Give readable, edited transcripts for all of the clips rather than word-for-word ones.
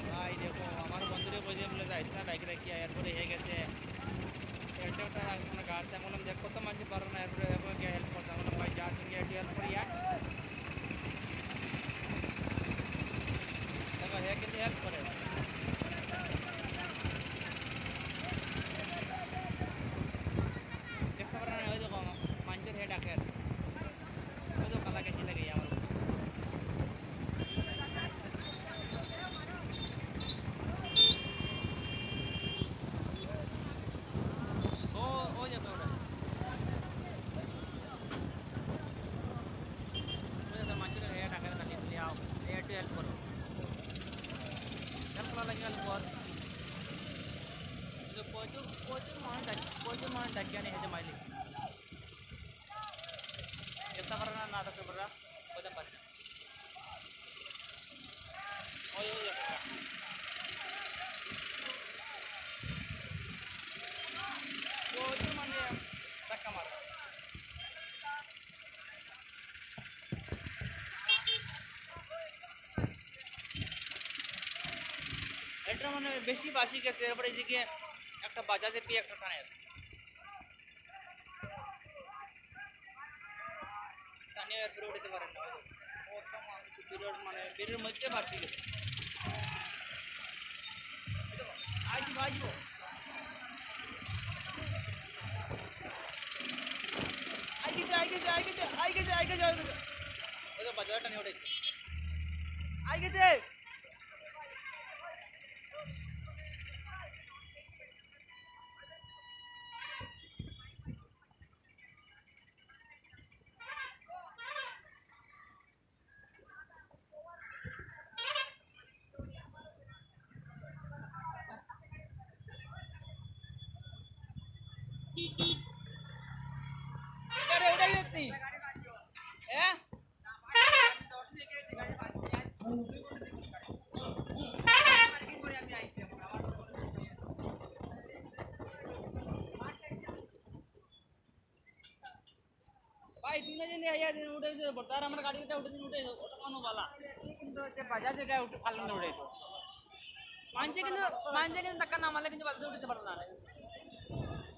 ভাই দেখো আমার বন্ধুরে বলে বলে যাইছে না বাইক রাখি এরপরে হয়ে গেছে একটা মানে গাড়িতে বললাম দেখ কত মানুষ পারো না এরপরে হেল্প করতাম বললাম ভাই যা তুমি একটু হেল্প করিয়া দেখো হে কিন্তু হেল্প করে দেখতে পারে না ওই দেখো মানুষের হে ডাকে ওই তো কালা কেছি লাগে আমার ও ও যাবে ওটা মানুষের হে ডাকে খালি বলি আও একটু হেল্প করো হেল্প করা লাগে হেল্প কর প্রচুর মানুষ ডাকিয়ে আনে হেঁটে মাইলে যেতে পারে না নাটকের পরা হতে পারে না ওই ওই প্রচুর মানে ধাক্কা মারে এটা মানে বেশি বাসি গেছে এরপরে এদিকে একটা বাজাজে পেয়ে একটা টানের টানিয়ে এরপরে উঠতে পারেন না মানে বেরের মধ্যে বাড়তি গেছে আসবো আসবো আই গেছে ওই তো বাজারে টানিয়ে উঠেছে আই গেছে আরে উঠাই যাচ্ছি হ্যাঁ ভাই তিনে দিন আইয়া দিন উঠে তার আমার গাড়িটা উঠে দিন উঠে ওটা কোনো বালা কিন্তু যে বাজাজ এটা উঠে ফালন উঠে তো মানছে কিন্তু টাকা নামালে কিন্তু বাজাজে উঠতে পারো না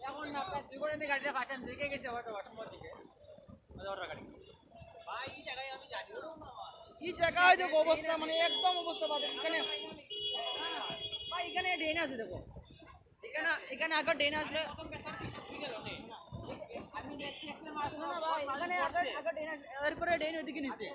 এখন না আপনার দুই করে গাড়িটা ফাঁসান দেখে গেছে হয়তো অসম্ভব দিকে ওটা গাড়ি ভাই এই জায়গায় আমি জানি এই জায়গায় দেখো অবস্থা মানে একদম অবস্থা বাজে এখানে ভাই এখানে ড্রেন আছে দেখো এখানে আগে ড্রেন আসলে আমি দেখছি একটা মাছ না ভাই এখানে আগে ড্রেন এরপরে ড্রেন ওদিকে নিচে